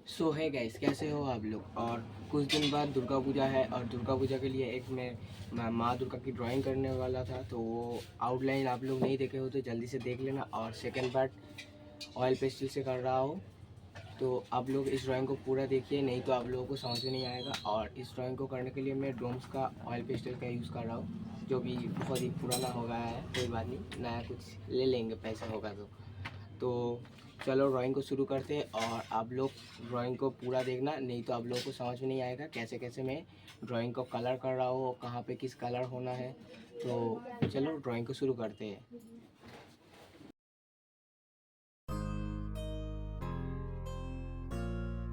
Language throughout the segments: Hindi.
सो है गाइस, कैसे हो आप लोग। और कुछ दिन बाद दुर्गा पूजा है और दुर्गा पूजा के लिए एक मैं माँ दुर्गा की ड्राइंग करने वाला था। तो वो आउटलाइन आप लोग नहीं देखे हो तो जल्दी से देख लेना। और सेकंड पार्ट ऑयल पेस्टल से कर रहा हूँ, तो आप लोग इस ड्राइंग को पूरा देखिए, नहीं तो आप लोगों को समझ में नहीं आएगा। और इस ड्राइंग को करने के लिए मैं डोम्स का ऑयल पेस्टल का यूज़ कर रहा हूँ, जो भी बहुत ही पुराना हो गया है। कोई बात नहीं, नया कुछ ले लेंगे, पैसा होगा तो चलो ड्राइंग को शुरू करते हैं। और आप लोग ड्राइंग को पूरा देखना, नहीं तो आप लोगों को समझ में नहीं आएगा कैसे कैसे मैं ड्राइंग को कलर कर रहा हूँ, कहाँ पे किस कलर होना है। तो चलो ड्राइंग को शुरू करते हैं।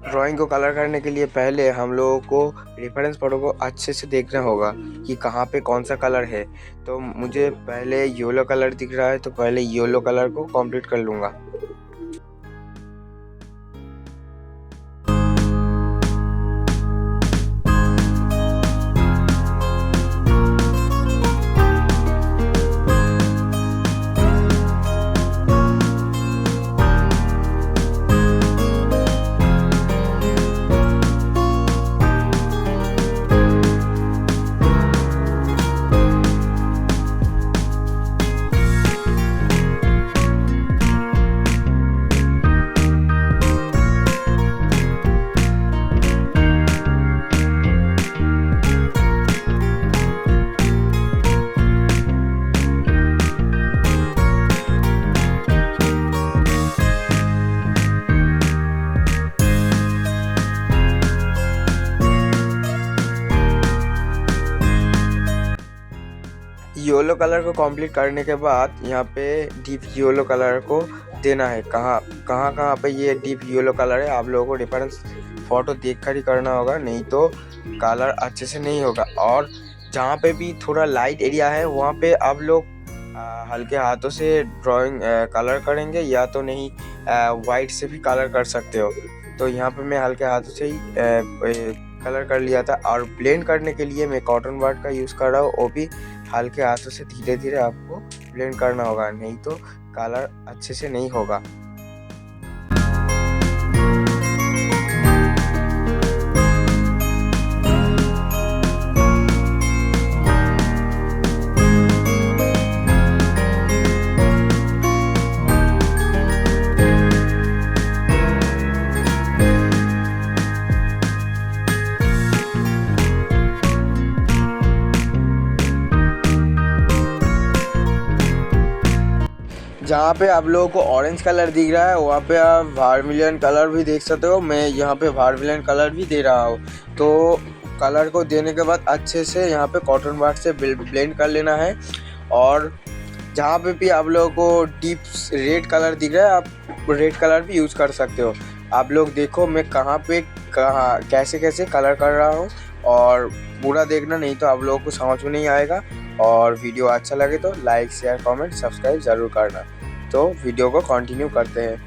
ड्राइंग को कलर करने के लिए पहले हम लोगों को रेफरेंस फोटो को अच्छे से देखना होगा कि कहाँ पे कौन सा कलर है। तो मुझे पहले येलो कलर दिख रहा है, तो पहले येलो कलर को कंप्लीट कर लूँगा। येलो कलर को कंप्लीट करने के बाद यहाँ पे डीप येलो कलर को देना है। कहाँ पे ये डीप येलो कलर है, आप लोगों को रेफरेंस फोटो देखकर ही करना होगा, नहीं तो कलर अच्छे से नहीं होगा। और जहाँ पे भी थोड़ा लाइट एरिया है वहाँ पे आप लोग हल्के हाथों से ड्राइंग कलर करेंगे, या तो नहीं वाइट से भी कलर कर सकते हो। तो यहाँ पे मैं हल्के हाथों से ही कलर कर लिया था। और ब्लेंड करने के लिए मैं कॉटन बड का यूज़ कर रहा हूँ, वो भी हल्के हाथों से धीरे धीरे आपको ब्लेंड करना होगा, नहीं तो कलर अच्छे से नहीं होगा। जहाँ पे आप लोगों को ऑरेंज कलर दिख रहा है वहाँ पे आप वर्मिलियन कलर भी देख सकते हो। मैं यहाँ पे वर्मिलियन कलर भी दे रहा हूँ। तो कलर को देने के बाद अच्छे से यहाँ पे कॉटन बड से ब्लेंड कर लेना है। और जहाँ पे भी आप लोगों को डीप रेड कलर दिख रहा है, आप रेड कलर भी यूज़ कर सकते हो। आप लोग देखो मैं कहाँ कैसे कैसे कलर कर रहा हूँ, और पूरा देखना, नहीं तो आप लोगों को समझ में नहीं आएगा। और वीडियो अच्छा लगे तो लाइक शेयर कमेंट सब्सक्राइब ज़रूर करना। तो वीडियो को कंटिन्यू करते हैं।